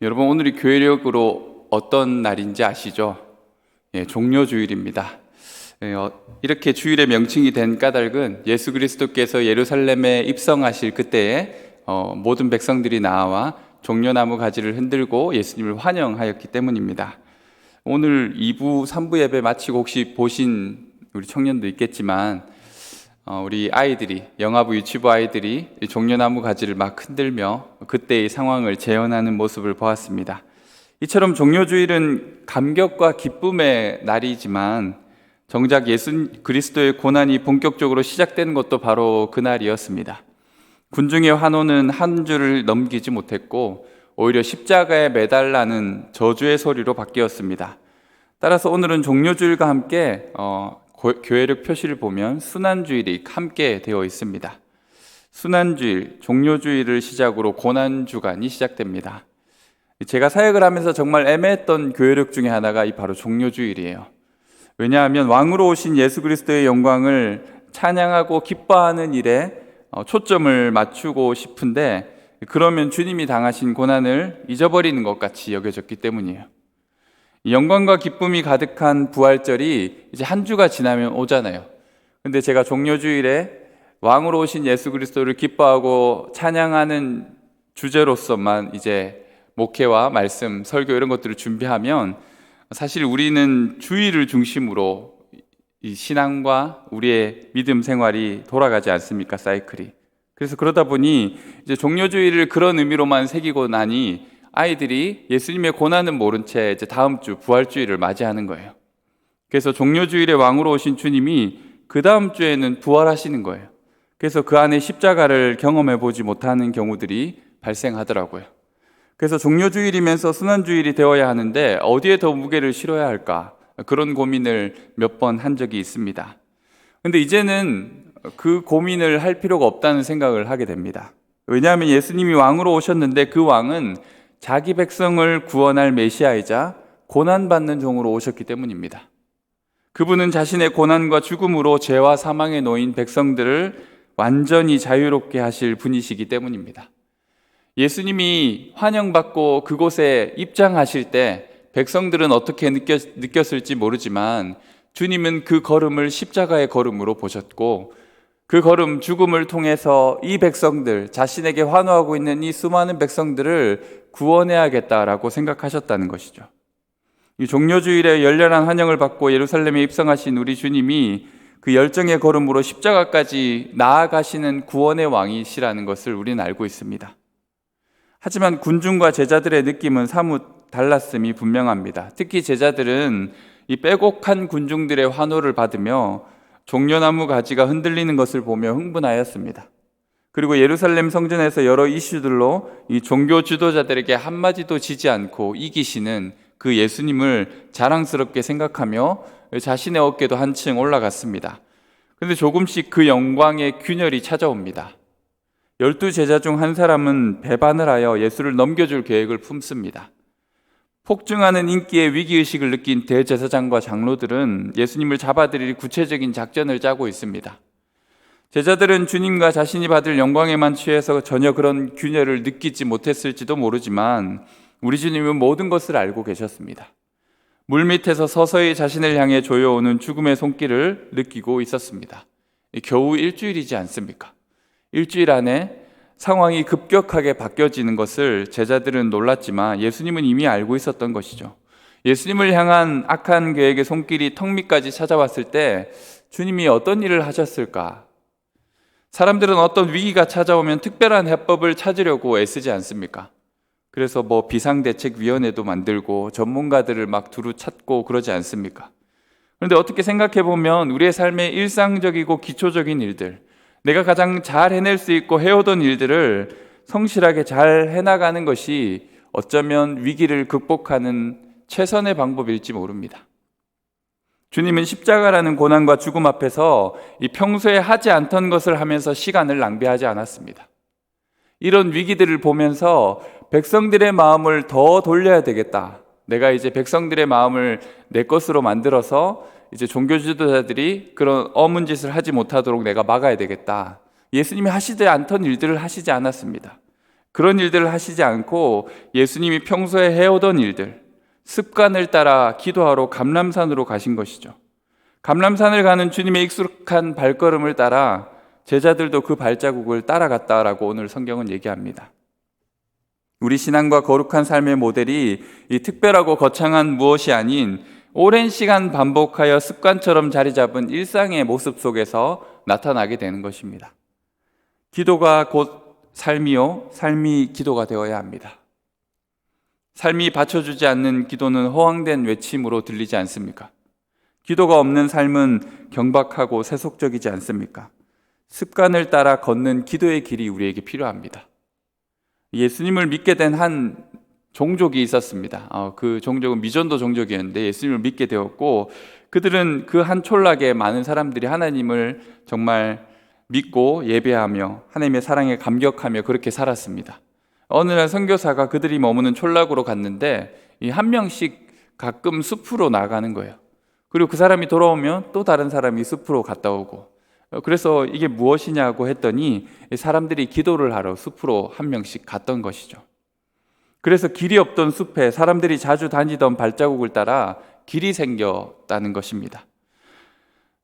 여러분, 오늘이 교회력으로 어떤 날인지 아시죠? 종료주일입니다. 이렇게 주일의 명칭이 된 까닭은 예수 그리스도께서 예루살렘에 입성하실 그때에 모든 백성들이 나와 종려나무 가지를 흔들고 예수님을 환영하였기 때문입니다. 오늘 2부, 3부 예배 마치고 혹시 보신 우리 청년도 있겠지만 우리 아이들이, 영아부, 유치부 아이들이 종려나무 가지를 막 흔들며 그때의 상황을 재현하는 모습을 보았습니다. 이처럼 종료주일은 감격과 기쁨의 날이지만 정작 예수 그리스도의 고난이 본격적으로 시작되는 것도 바로 그날이었습니다. 군중의 환호는 한 줄을 넘기지 못했고 오히려 십자가에 매달라는 저주의 소리로 바뀌었습니다. 따라서 오늘은 종료주일과 함께 교회력 표시를 보면 순환주일이 함께 되어 있습니다. 순환주일, 종료주일을 시작으로 고난주간이 시작됩니다. 제가 사역을 하면서 정말 애매했던 교회력 중에 하나가 바로 종료주일이에요. 왜냐하면 왕으로 오신 예수 그리스도의 영광을 찬양하고 기뻐하는 일에 초점을 맞추고 싶은데 그러면 주님이 당하신 고난을 잊어버리는 것 같이 여겨졌기 때문이에요. 영광과 기쁨이 가득한 부활절이 이제 한 주가 지나면 오잖아요. 근데 제가 종료주일에 왕으로 오신 예수 그리스도를 기뻐하고 찬양하는 주제로서만 이제 목회와 말씀, 설교 이런 것들을 준비하면 사실 우리는 주일을 중심으로 이 신앙과 우리의 믿음 생활이 돌아가지 않습니까? 사이클이. 그래서 그러다 보니 이제 종료주일을 그런 의미로만 새기고 나니 아이들이 예수님의 고난은 모른 채 이제 다음 주 부활주일을 맞이하는 거예요. 그래서 종료주일에 왕으로 오신 주님이 그 다음 주에는 부활하시는 거예요. 그래서 그 안에 십자가를 경험해 보지 못하는 경우들이 발생하더라고요. 그래서 종료주일이면서 순환주일이 되어야 하는데 어디에 더 무게를 실어야 할까? 그런 고민을 몇 번 한 적이 있습니다. 근데 이제는 그 고민을 할 필요가 없다는 생각을 하게 됩니다. 왜냐하면 예수님이 왕으로 오셨는데 그 왕은 자기 백성을 구원할 메시아이자 고난받는 종으로 오셨기 때문입니다. 그분은 자신의 고난과 죽음으로 죄와 사망에 놓인 백성들을 완전히 자유롭게 하실 분이시기 때문입니다. 예수님이 환영받고 그곳에 입장하실 때 백성들은 어떻게 느꼈을지 모르지만 주님은 그 걸음을 십자가의 걸음으로 보셨고 그 걸음, 죽음을 통해서 이 백성들, 자신에게 환호하고 있는 이 수많은 백성들을 구원해야겠다라고 생각하셨다는 것이죠. 이 종료주일에 열렬한 환영을 받고 예루살렘에 입성하신 우리 주님이 그 열정의 걸음으로 십자가까지 나아가시는 구원의 왕이시라는 것을 우리는 알고 있습니다. 하지만 군중과 제자들의 느낌은 사뭇 달랐음이 분명합니다. 특히 제자들은 이 빼곡한 군중들의 환호를 받으며 종려나무 가지가 흔들리는 것을 보며 흥분하였습니다. 그리고 예루살렘 성전에서 여러 이슈들로 이 종교 지도자들에게 한마디도 지지 않고 이기시는 그 예수님을 자랑스럽게 생각하며 자신의 어깨도 한층 올라갔습니다. 그런데 조금씩 그 영광의 균열이 찾아옵니다. 12 제자 중 한 사람은 배반을 하여 예수를 넘겨줄 계획을 품습니다. 폭증하는 인기의 위기의식을 느낀 대제사장과 장로들은 예수님을 잡아들일 구체적인 작전을 짜고 있습니다. 제자들은 주님과 자신이 받을 영광에만 취해서 전혀 그런 균열을 느끼지 못했을지도 모르지만 우리 주님은 모든 것을 알고 계셨습니다. 물밑에서 서서히 자신을 향해 조여오는 죽음의 손길을 느끼고 있었습니다. 겨우 일주일이지 않습니까? 일주일 안에 상황이 급격하게 바뀌어지는 것을 제자들은 놀랐지만 예수님은 이미 알고 있었던 것이죠. 예수님을 향한 악한 계획의 손길이 턱 밑까지 찾아왔을 때 주님이 어떤 일을 하셨을까? 사람들은 어떤 위기가 찾아오면 특별한 해법을 찾으려고 애쓰지 않습니까? 그래서 비상대책위원회도 만들고 전문가들을 막 두루 찾고 그러지 않습니까? 그런데 어떻게 생각해 보면 우리의 삶의 일상적이고 기초적인 일들, 내가 가장 잘 해낼 수 있고 해오던 일들을 성실하게 잘 해나가는 것이 어쩌면 위기를 극복하는 최선의 방법일지 모릅니다. 주님은 십자가라는 고난과 죽음 앞에서 이 평소에 하지 않던 것을 하면서 시간을 낭비하지 않았습니다. 이런 위기들을 보면서 백성들의 마음을 더 돌려야 되겠다. 내가 이제 백성들의 마음을 내 것으로 만들어서 이제 종교 지도자들이 그런 어문 짓을 하지 못하도록 내가 막아야 되겠다. 예수님이 하시지 않던 일들을 하시지 않았습니다. 그런 일들을 하시지 않고 예수님이 평소에 해오던 일들, 습관을 따라 기도하러 감람산으로 가신 것이죠. 감람산을 가는 주님의 익숙한 발걸음을 따라 제자들도 그 발자국을 따라갔다라고 오늘 성경은 얘기합니다. 우리 신앙과 거룩한 삶의 모델이 이 특별하고 거창한 무엇이 아닌 오랜 시간 반복하여 습관처럼 자리 잡은 일상의 모습 속에서 나타나게 되는 것입니다. 기도가 곧 삶이요, 삶이 기도가 되어야 합니다. 삶이 받쳐주지 않는 기도는 허황된 외침으로 들리지 않습니까? 기도가 없는 삶은 경박하고 세속적이지 않습니까? 습관을 따라 걷는 기도의 길이 우리에게 필요합니다. 예수님을 믿게 된 한 종족이 있었습니다. 그 종족은 미전도 종족이었는데 예수님을 믿게 되었고, 그들은 그 한 촌락에 많은 사람들이 하나님을 정말 믿고 예배하며 하나님의 사랑에 감격하며 그렇게 살았습니다. 어느 날 선교사가 그들이 머무는 촌락으로 갔는데 이 한 명씩 가끔 숲으로 나가는 거예요. 그리고 그 사람이 돌아오면 또 다른 사람이 숲으로 갔다 오고, 그래서 이게 무엇이냐고 했더니 사람들이 기도를 하러 숲으로 한 명씩 갔던 것이죠. 그래서 길이 없던 숲에 사람들이 자주 다니던 발자국을 따라 길이 생겼다는 것입니다.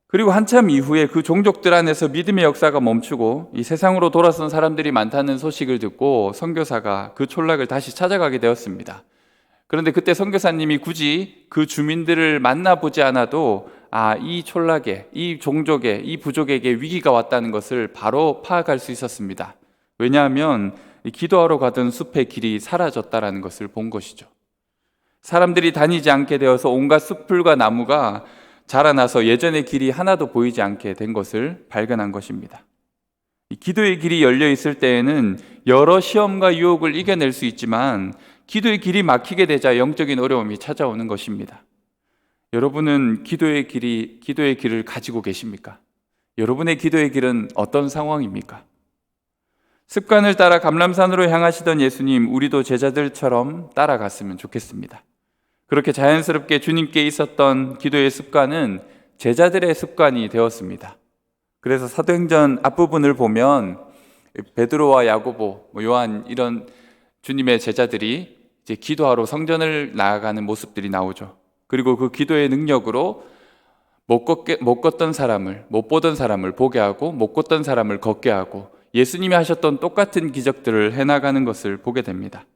그리고 한참 이후에 그 종족들 안에서 믿음의 역사가 멈추고 이 세상으로 돌아선 사람들이 많다는 소식을 듣고 선교사가 그 촌락을 다시 찾아가게 되었습니다. 그런데 그때 선교사님이 굳이 그 주민들을 만나보지 않아도 이 촌락에, 이 종족에, 이 부족에게 위기가 왔다는 것을 바로 파악할 수 있었습니다. 왜냐하면 기도하러 가던 숲의 길이 사라졌다는 것을 본 것이죠. 사람들이 다니지 않게 되어서 온갖 숲풀과 나무가 자라나서 예전의 길이 하나도 보이지 않게 된 것을 발견한 것입니다. 이 기도의 길이 열려 있을 때에는 여러 시험과 유혹을 이겨낼 수 있지만 기도의 길이 막히게 되자 영적인 어려움이 찾아오는 것입니다. 여러분은 기도의 길을 가지고 계십니까? 여러분의 기도의 길은 어떤 상황입니까? 습관을 따라 감람산으로 향하시던 예수님, 우리도 제자들처럼 따라갔으면 좋겠습니다. 그렇게 자연스럽게 주님께 있었던 기도의 습관은 제자들의 습관이 되었습니다. 그래서 사도행전 앞부분을 보면 베드로와 야고보, 요한 이런 주님의 제자들이 이제 기도하러 성전을 나아가는 모습들이 나오죠. 그리고 그 기도의 능력으로 못 보던 사람을 보게 하고 못 걷던 사람을 걷게 하고 예수님이 하셨던 똑같은 기적들을 해나가는 것을 보게 됩니다.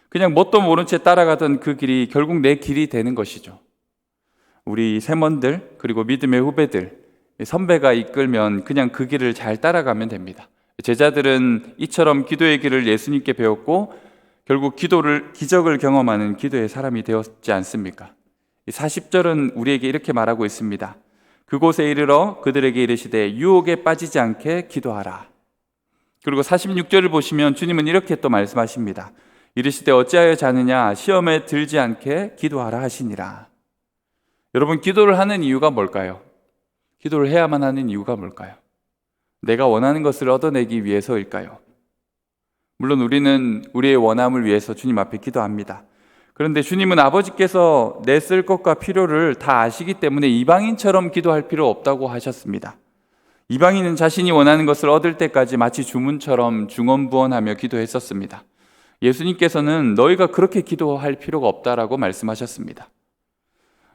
그냥 뭣도 모른 채 따라가던 그 길이 결국 내 길이 되는 것이죠. 우리 세먼들 그리고 믿음의 후배들, 선배가 이끌면 그냥 그 길을 잘 따라가면 됩니다. 제자들은 이처럼 기도의 길을 예수님께 배웠고 결국 기적을 경험하는 기도의 사람이 되었지 않습니까? 40절은 우리에게 이렇게 말하고 있습니다. 그곳에 이르러 그들에게 이르시되 유혹에 빠지지 않게 기도하라. 그리고 46절을 보시면 주님은 이렇게 또 말씀하십니다. 이르시되 어찌하여 자느냐 시험에 들지 않게 기도하라 하시니라. 여러분, 기도를 하는 이유가 뭘까요? 기도를 해야만 하는 이유가 뭘까요? 내가 원하는 것을 얻어내기 위해서일까요? 물론 우리는 우리의 원함을 위해서 주님 앞에 기도합니다. 그런데 주님은 아버지께서 내 쓸 것과 필요를 다 아시기 때문에 이방인처럼 기도할 필요 없다고 하셨습니다. 이방인은 자신이 원하는 것을 얻을 때까지 마치 주문처럼 중언부언하며 기도했었습니다. 예수님께서는 너희가 그렇게 기도할 필요가 없다라고 말씀하셨습니다.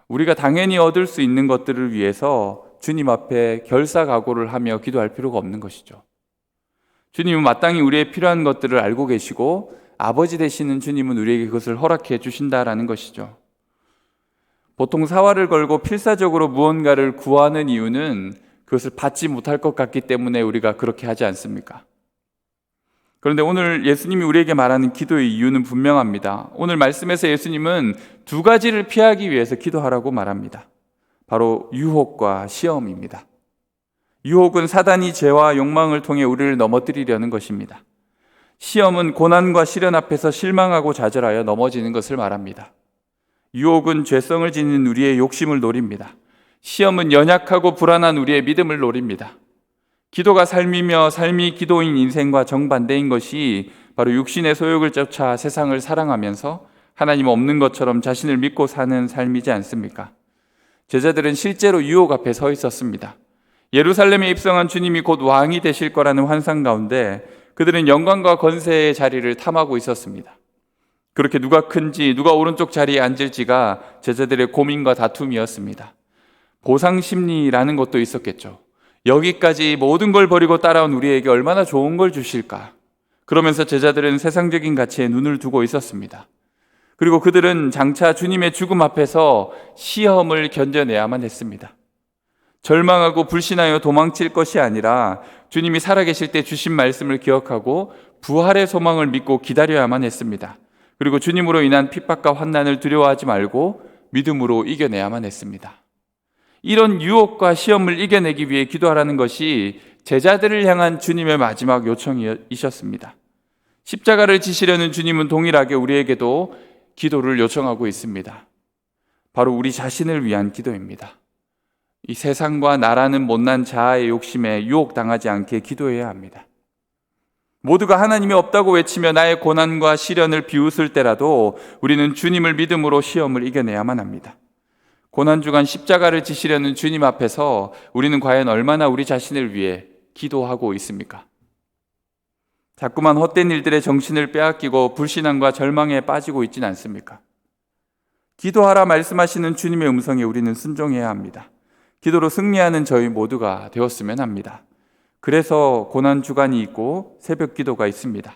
우리가 당연히 얻을 수 있는 것들을 위해서 주님 앞에 결사각오를 하며 기도할 필요가 없는 것이죠. 주님은 마땅히 우리의 필요한 것들을 알고 계시고 아버지 되시는 주님은 우리에게 그것을 허락해 주신다라는 것이죠. 보통 사활을 걸고 필사적으로 무언가를 구하는 이유는 그것을 받지 못할 것 같기 때문에 우리가 그렇게 하지 않습니까? 그런데 오늘 예수님이 우리에게 말하는 기도의 이유는 분명합니다. 오늘 말씀에서 예수님은 두 가지를 피하기 위해서 기도하라고 말합니다. 바로 유혹과 시험입니다. 유혹은 사단이 죄와 욕망을 통해 우리를 넘어뜨리려는 것입니다. 시험은 고난과 시련 앞에서 실망하고 좌절하여 넘어지는 것을 말합니다. 유혹은 죄성을 지닌 우리의 욕심을 노립니다. 시험은 연약하고 불안한 우리의 믿음을 노립니다. 기도가 삶이며 삶이 기도인 인생과 정반대인 것이 바로 육신의 소욕을 쫓아 세상을 사랑하면서 하나님 없는 것처럼 자신을 믿고 사는 삶이지 않습니까? 제자들은 실제로 유혹 앞에 서 있었습니다. 예루살렘에 입성한 주님이 곧 왕이 되실 거라는 환상 가운데 그들은 영광과 권세의 자리를 탐하고 있었습니다. 그렇게 누가 큰지, 누가 오른쪽 자리에 앉을지가 제자들의 고민과 다툼이었습니다. 보상심리라는 것도 있었겠죠. 여기까지 모든 걸 버리고 따라온 우리에게 얼마나 좋은 걸 주실까? 그러면서 제자들은 세상적인 가치에 눈을 두고 있었습니다. 그리고 그들은 장차 주님의 죽음 앞에서 시험을 견뎌내야만 했습니다. 절망하고 불신하여 도망칠 것이 아니라 주님이 살아계실 때 주신 말씀을 기억하고 부활의 소망을 믿고 기다려야만 했습니다. 그리고 주님으로 인한 핍박과 환난을 두려워하지 말고 믿음으로 이겨내야만 했습니다. 이런 유혹과 시험을 이겨내기 위해 기도하라는 것이 제자들을 향한 주님의 마지막 요청이셨습니다. 십자가를 지시려는 주님은 동일하게 우리에게도 기도를 요청하고 있습니다. 바로 우리 자신을 위한 기도입니다. 이 세상과 나라는 못난 자아의 욕심에 유혹당하지 않게 기도해야 합니다. 모두가 하나님이 없다고 외치며 나의 고난과 시련을 비웃을 때라도 우리는 주님을 믿음으로 시험을 이겨내야만 합니다. 고난주간 십자가를 지시려는 주님 앞에서 우리는 과연 얼마나 우리 자신을 위해 기도하고 있습니까? 자꾸만 헛된 일들에 정신을 빼앗기고 불신앙과 절망에 빠지고 있지는 않습니까? 기도하라 말씀하시는 주님의 음성에 우리는 순종해야 합니다. 기도로 승리하는 저희 모두가 되었으면 합니다. 그래서 고난주간이 있고 새벽 기도가 있습니다.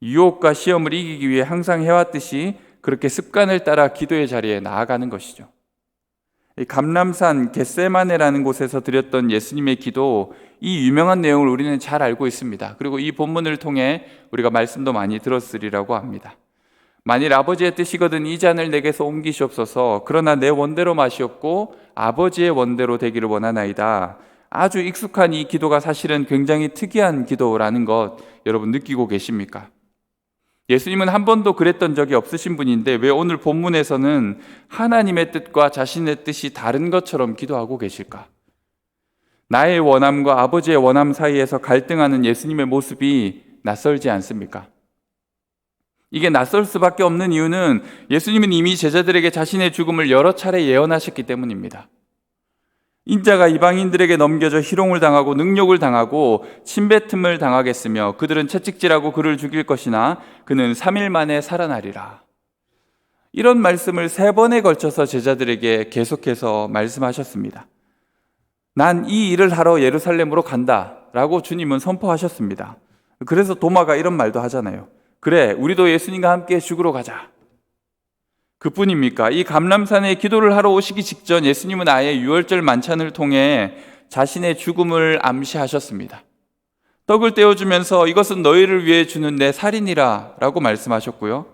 유혹과 시험을 이기기 위해 항상 해왔듯이 그렇게 습관을 따라 기도의 자리에 나아가는 것이죠. 감람산 겟세마네라는 곳에서 드렸던 예수님의 기도, 이 유명한 내용을 우리는 잘 알고 있습니다. 그리고 이 본문을 통해 우리가 말씀도 많이 들었으리라고 합니다. 만일 아버지의 뜻이거든 이 잔을 내게서 옮기시옵소서. 그러나 내 원대로 마시옵고 아버지의 원대로 되기를 원하나이다. 아주 익숙한 이 기도가 사실은 굉장히 특이한 기도라는 것 여러분 느끼고 계십니까? 예수님은 한 번도 그랬던 적이 없으신 분인데 왜 오늘 본문에서는 하나님의 뜻과 자신의 뜻이 다른 것처럼 기도하고 계실까? 나의 원함과 아버지의 원함 사이에서 갈등하는 예수님의 모습이 낯설지 않습니까? 이게 낯설 수밖에 없는 이유는 예수님은 이미 제자들에게 자신의 죽음을 여러 차례 예언하셨기 때문입니다. 인자가 이방인들에게 넘겨져 희롱을 당하고 능욕을 당하고 침뱉음을 당하겠으며 그들은 채찍질하고 그를 죽일 것이나 그는 3일 만에 살아나리라. 이런 말씀을 3번에 걸쳐서 제자들에게 계속해서 말씀하셨습니다. 난 이 일을 하러 예루살렘으로 간다 라고 주님은 선포하셨습니다. 그래서 도마가 이런 말도 하잖아요. 그래, 우리도 예수님과 함께 죽으러 가자. 그뿐입니까? 이 감람산에 기도를 하러 오시기 직전 예수님은 아예 유월절 만찬을 통해 자신의 죽음을 암시하셨습니다. 떡을 떼어주면서 이것은 너희를 위해 주는 내 살이니라 라고 말씀하셨고요.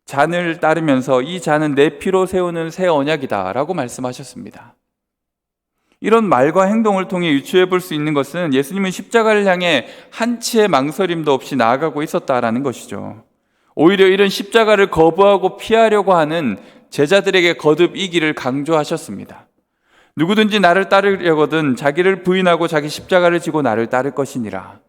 잔을 따르면서 이 잔은 내 피로 세우는 새 언약이다 라고 말씀하셨습니다. 이런 말과 행동을 통해 유추해 볼 수 있는 것은 예수님은 십자가를 향해 한치의 망설임도 없이 나아가고 있었다라는 것이죠. 오히려 이런 십자가를 거부하고 피하려고 하는 제자들에게 거듭 이 길을 강조하셨습니다. 누구든지 나를 따르려거든 자기를 부인하고 자기 십자가를 지고 나를 따를 것이니라.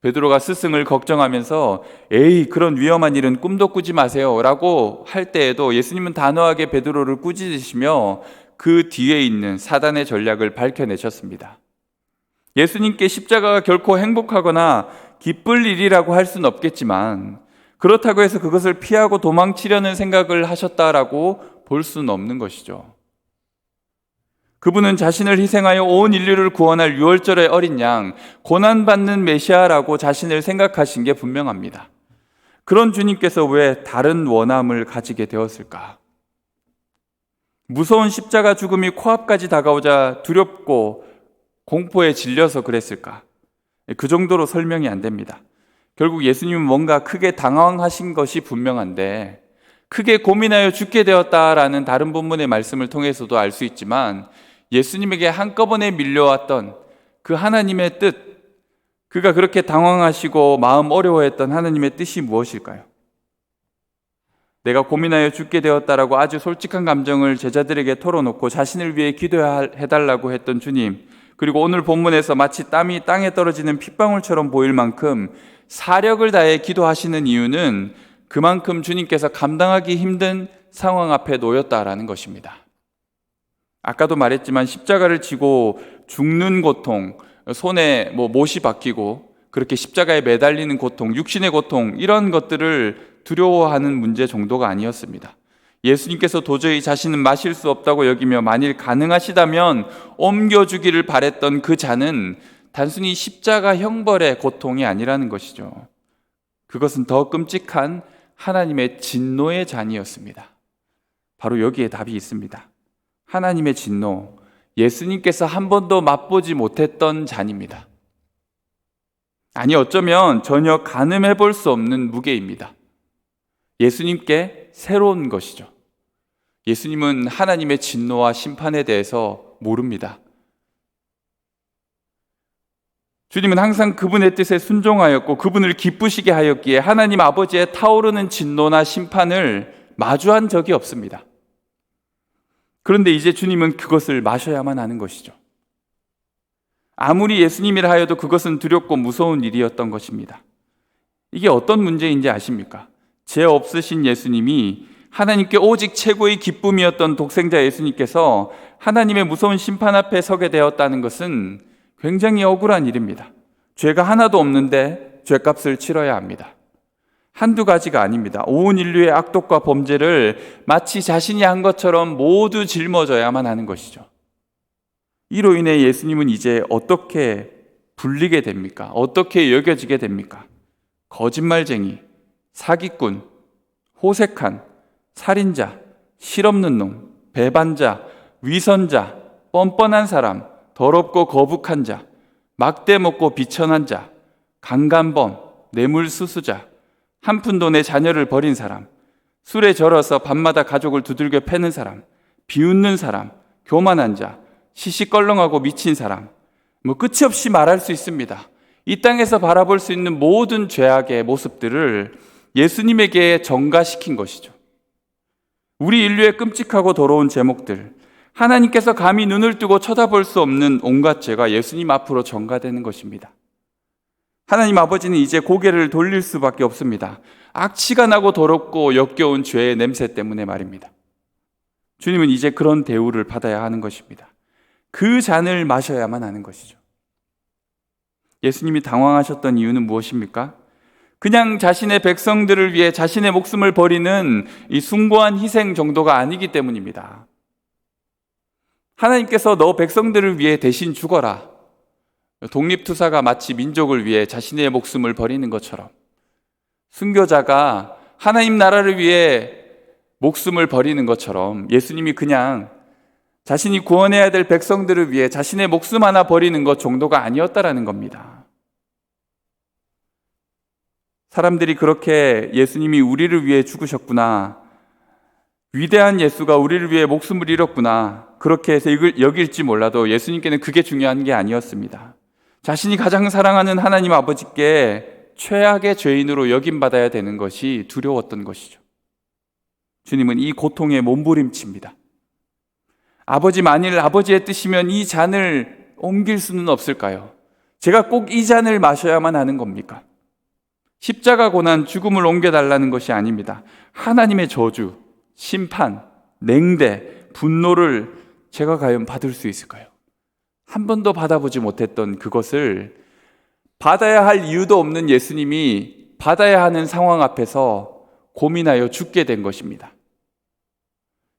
베드로가 스승을 걱정하면서 에이 그런 위험한 일은 꿈도 꾸지 마세요 라고 할 때에도 예수님은 단호하게 베드로를 꾸짖으시며 그 뒤에 있는 사단의 전략을 밝혀내셨습니다. 예수님께 십자가가 결코 행복하거나 기쁠 일이라고 할 수는 없겠지만 그렇다고 해서 그것을 피하고 도망치려는 생각을 하셨다라고 볼 수는 없는 것이죠. 그분은 자신을 희생하여 온 인류를 구원할 유월절의 어린 양, 고난받는 메시아라고 자신을 생각하신 게 분명합니다. 그런 주님께서 왜 다른 원함을 가지게 되었을까? 무서운 십자가 죽음이 코앞까지 다가오자 두렵고 공포에 질려서 그랬을까? 그 정도로 설명이 안 됩니다. 결국 예수님은 뭔가 크게 당황하신 것이 분명한데 크게 고민하여 죽게 되었다라는 다른 본문의 말씀을 통해서도 알 수 있지만 예수님에게 한꺼번에 밀려왔던 그 하나님의 뜻, 그가 그렇게 당황하시고 마음 어려워했던 하나님의 뜻이 무엇일까요? 내가 고민하여 죽게 되었다라고 아주 솔직한 감정을 제자들에게 털어놓고 자신을 위해 기도해달라고 했던 주님, 그리고 오늘 본문에서 마치 땀이 땅에 떨어지는 핏방울처럼 보일 만큼 사력을 다해 기도하시는 이유는 그만큼 주님께서 감당하기 힘든 상황 앞에 놓였다라는 것입니다. 아까도 말했지만 십자가를 지고 죽는 고통, 손에 못이 박히고 그렇게 십자가에 매달리는 고통, 육신의 고통, 이런 것들을 두려워하는 문제 정도가 아니었습니다. 예수님께서 도저히 자신은 마실 수 없다고 여기며 만일 가능하시다면 옮겨주기를 바랬던 그 잔은 단순히 십자가 형벌의 고통이 아니라는 것이죠. 그것은 더 끔찍한 하나님의 진노의 잔이었습니다. 바로 여기에 답이 있습니다. 하나님의 진노, 예수님께서 한 번도 맛보지 못했던 잔입니다. 아니, 어쩌면 전혀 가늠해 볼 수 없는 무게입니다. 예수님께 새로운 것이죠. 예수님은 하나님의 진노와 심판에 대해서 모릅니다. 주님은 항상 그분의 뜻에 순종하였고 그분을 기쁘시게 하였기에 하나님 아버지의 타오르는 진노나 심판을 마주한 적이 없습니다. 그런데 이제 주님은 그것을 마셔야만 하는 것이죠. 아무리 예수님이라 하여도 그것은 두렵고 무서운 일이었던 것입니다. 이게 어떤 문제인지 아십니까? 죄 없으신 예수님이, 하나님께 오직 최고의 기쁨이었던 독생자 예수님께서 하나님의 무서운 심판 앞에 서게 되었다는 것은 굉장히 억울한 일입니다. 죄가 하나도 없는데 죄값을 치러야 합니다. 한두 가지가 아닙니다. 온 인류의 악독과 범죄를 마치 자신이 한 것처럼 모두 짊어져야만 하는 것이죠. 이로 인해 예수님은 이제 어떻게 불리게 됩니까? 어떻게 여겨지게 됩니까? 거짓말쟁이, 사기꾼, 호색한, 살인자, 실없는 놈, 배반자, 위선자, 뻔뻔한 사람, 더럽고 거북한 자, 막대 먹고 비천한 자, 강간범, 뇌물수수자, 한 푼도 내 자녀를 버린 사람, 술에 절어서 밤마다 가족을 두들겨 패는 사람, 비웃는 사람, 교만한 자, 시시껄렁하고 미친 사람, 끝이 없이 말할 수 있습니다. 이 땅에서 바라볼 수 있는 모든 죄악의 모습들을 예수님에게 전가시킨 것이죠. 우리 인류의 끔찍하고 더러운 제목들, 하나님께서 감히 눈을 뜨고 쳐다볼 수 없는 온갖 죄가 예수님 앞으로 전가되는 것입니다. 하나님 아버지는 이제 고개를 돌릴 수밖에 없습니다. 악취가 나고 더럽고 역겨운 죄의 냄새 때문에 말입니다. 주님은 이제 그런 대우를 받아야 하는 것입니다. 그 잔을 마셔야만 하는 것이죠. 예수님이 당황하셨던 이유는 무엇입니까? 그냥 자신의 백성들을 위해 자신의 목숨을 버리는 이 숭고한 희생 정도가 아니기 때문입니다. 하나님께서 너 백성들을 위해 대신 죽어라. 독립투사가 마치 민족을 위해 자신의 목숨을 버리는 것처럼, 순교자가 하나님 나라를 위해 목숨을 버리는 것처럼 예수님이 그냥 자신이 구원해야 될 백성들을 위해 자신의 목숨 하나 버리는 것 정도가 아니었다라는 겁니다. 사람들이 그렇게 예수님이 우리를 위해 죽으셨구나, 위대한 예수가 우리를 위해 목숨을 잃었구나, 그렇게 해서 여길지 몰라도 예수님께는 그게 중요한 게 아니었습니다. 자신이 가장 사랑하는 하나님 아버지께 최악의 죄인으로 여김받아야 되는 것이 두려웠던 것이죠. 주님은 이 고통에 몸부림칩니다. 아버지, 만일 아버지의 뜻이면 이 잔을 옮길 수는 없을까요? 제가 꼭 이 잔을 마셔야만 하는 겁니까? 십자가 고난, 죽음을 옮겨달라는 것이 아닙니다. 하나님의 저주, 심판, 냉대, 분노를 제가 과연 받을 수 있을까요? 한 번도 받아보지 못했던 그것을 받아야 할 이유도 없는 예수님이 받아야 하는 상황 앞에서 고민하여 죽게 된 것입니다.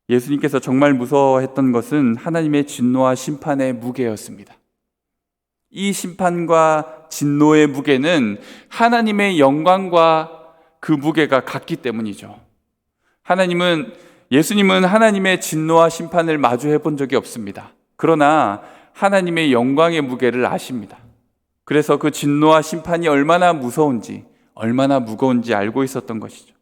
예수님께서 정말 무서워했던 것은 하나님의 진노와 심판의 무게였습니다. 이 심판과 진노의 무게는 하나님의 영광과 그 무게가 같기 때문이죠. 예수님은 하나님의 진노와 심판을 마주해 본 적이 없습니다. 그러나 하나님의 영광의 무게를 아십니다. 그래서 그 진노와 심판이 얼마나 무서운지, 얼마나 무거운지 알고 있었던 것이죠.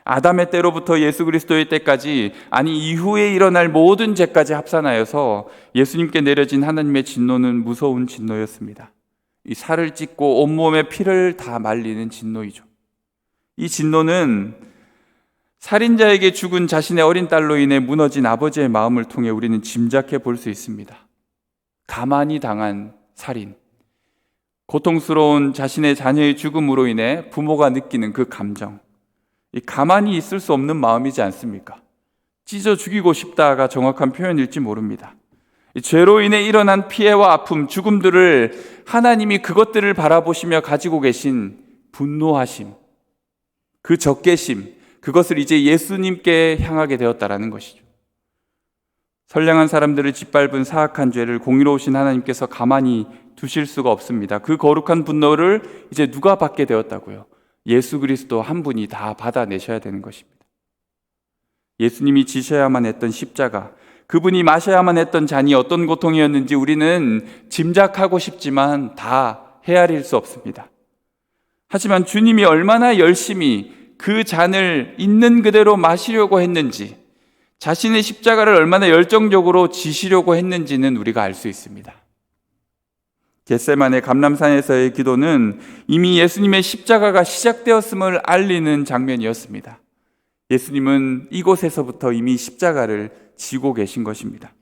아담의 때로부터 예수 그리스도의 때까지, 아니 이후에 일어날 모든 죄까지 합산하여서 예수님께 내려진 하나님의 진노는 무서운 진노였습니다. 이 살을 찢고 온몸에 피를 다 말리는 진노이죠. 이 진노는 살인자에게 죽은 자신의 어린 딸로 인해 무너진 아버지의 마음을 통해 우리는 짐작해 볼 수 있습니다. 가만히 당한 살인, 고통스러운 자신의 자녀의 죽음으로 인해 부모가 느끼는 그 감정, 이 가만히 있을 수 없는 마음이지 않습니까? 찢어 죽이고 싶다가 정확한 표현일지 모릅니다. 죄로 인해 일어난 피해와 아픔, 죽음들을 하나님이 그것들을 바라보시며 가지고 계신 분노하심, 그 적개심, 그것을 이제 예수님께 향하게 되었다라는 것이죠. 선량한 사람들을 짓밟은 사악한 죄를 공의로우신 하나님께서 가만히 두실 수가 없습니다. 그 거룩한 분노를 이제 누가 받게 되었다고요? 예수 그리스도 한 분이 다 받아내셔야 되는 것입니다. 예수님이 지셔야만 했던 십자가, 그분이 마셔야만 했던 잔이 어떤 고통이었는지 우리는 짐작하고 싶지만 다 헤아릴 수 없습니다. 하지만 주님이 얼마나 열심히 그 잔을 있는 그대로 마시려고 했는지, 자신의 십자가를 얼마나 열정적으로 지시려고 했는지는 우리가 알 수 있습니다. 겟세마네 감람산에서의 기도는 이미 예수님의 십자가가 시작되었음을 알리는 장면이었습니다. 예수님은 이곳에서부터 이미 십자가를 지고 계신 것입니다.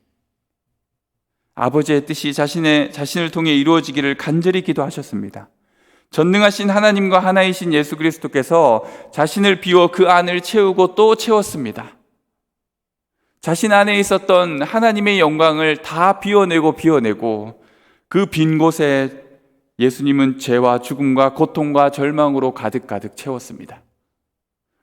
아버지의 뜻이 자신을 통해 이루어지기를 간절히 기도하셨습니다. 전능하신 하나님과 하나이신 예수 그리스도께서 자신을 비워 그 안을 채우고 또 채웠습니다. 자신 안에 있었던 하나님의 영광을 다 비워내고 그 빈 곳에 예수님은 죄와 죽음과 고통과 절망으로 가득 채웠습니다.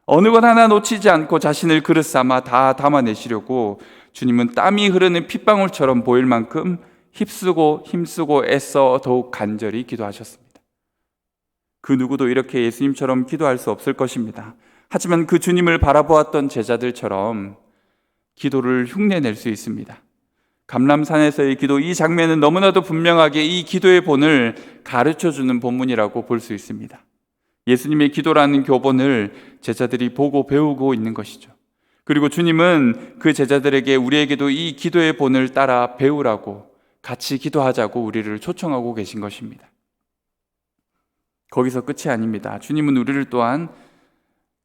어느 것 하나 놓치지 않고 자신을 그릇 삼아 다 담아내시려고 주님은 땀이 흐르는 핏방울처럼 보일 만큼 힘쓰고 애써 더욱 간절히 기도하셨습니다. 그 누구도 이렇게 예수님처럼 기도할 수 없을 것입니다. 하지만 그 주님을 바라보았던 제자들처럼 기도를 흉내낼 수 있습니다. 감람산에서의 기도, 이 장면은 너무나도 분명하게 이 기도의 본을 가르쳐주는 본문이라고 볼 수 있습니다. 예수님의 기도라는 교본을 제자들이 보고 배우고 있는 것이죠. 그리고 주님은 그 제자들에게 우리에게도 이 기도의 본을 따라 배우라고, 같이 기도하자고 우리를 초청하고 계신 것입니다. 거기서 끝이 아닙니다. 주님은 우리를 또한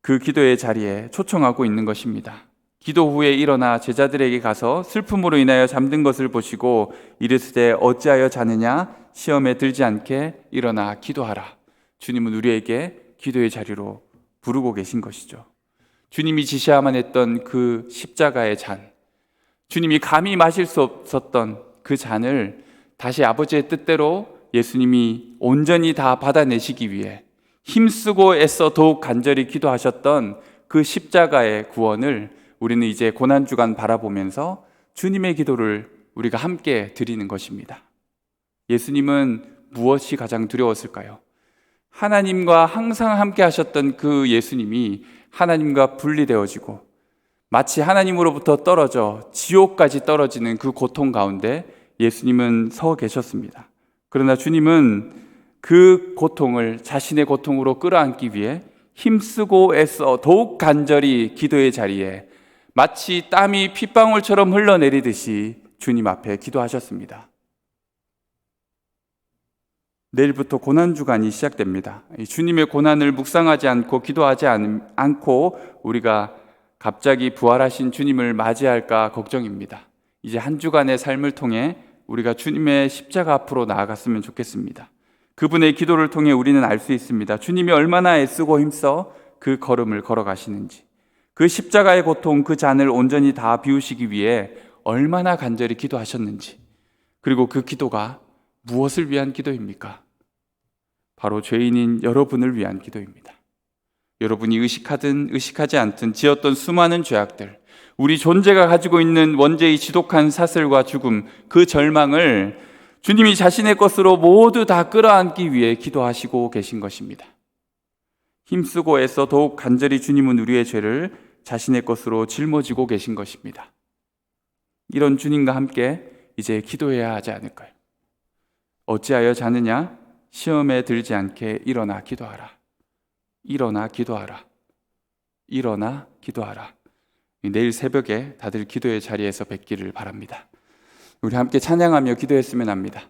그 기도의 자리에 초청하고 있는 것입니다. 기도 후에 일어나 제자들에게 가서 슬픔으로 인하여 잠든 것을 보시고 이르시되 어찌하여 자느냐, 시험에 들지 않게 일어나 기도하라. 주님은 우리에게 기도의 자리로 부르고 계신 것이죠. 주님이 지시야만 했던 그 십자가의 잔, 주님이 감히 마실 수 없었던 그 잔을 다시 아버지의 뜻대로 예수님이 온전히 다 받아내시기 위해 힘쓰고 애써 더욱 간절히 기도하셨던 그 십자가의 구원을 우리는 이제 고난주간 바라보면서 주님의 기도를 우리가 함께 드리는 것입니다. 예수님은 무엇이 가장 두려웠을까요? 하나님과 항상 함께 하셨던 그 예수님이 하나님과 분리되어지고 마치 하나님으로부터 떨어져 지옥까지 떨어지는 그 고통 가운데 예수님은 서 계셨습니다. 그러나 주님은 그 고통을 자신의 고통으로 끌어안기 위해 힘쓰고 애써 더욱 간절히 기도의 자리에 마치 땀이 핏방울처럼 흘러내리듯이 주님 앞에 기도하셨습니다. 내일부터 고난주간이 시작됩니다. 주님의 고난을 묵상하지 않고 기도하지 않고 우리가 갑자기 부활하신 주님을 맞이할까 걱정입니다. 이제 한 주간의 삶을 통해 우리가 주님의 십자가 앞으로 나아갔으면 좋겠습니다. 그분의 기도를 통해 우리는 알 수 있습니다. 주님이 얼마나 애쓰고 힘써 그 걸음을 걸어가시는지, 그 십자가의 고통, 그 잔을 온전히 다 비우시기 위해 얼마나 간절히 기도하셨는지, 그리고 그 기도가 무엇을 위한 기도입니까? 바로 죄인인 여러분을 위한 기도입니다. 여러분이 의식하든 의식하지 않든 지었던 수많은 죄악들, 우리 존재가 가지고 있는 원죄의 지독한 사슬과 죽음, 그 절망을 주님이 자신의 것으로 모두 다 끌어안기 위해 기도하시고 계신 것입니다. 힘쓰고 애써 더욱 간절히 주님은 우리의 죄를 자신의 것으로 짊어지고 계신 것입니다. 이런 주님과 함께 이제 기도해야 하지 않을까요? 어찌하여 자느냐? 시험에 들지 않게 일어나 기도하라. 일어나 기도하라. 일어나 기도하라. 내일 새벽에 다들 기도의 자리에서 뵙기를 바랍니다. 우리 함께 찬양하며 기도했으면 합니다.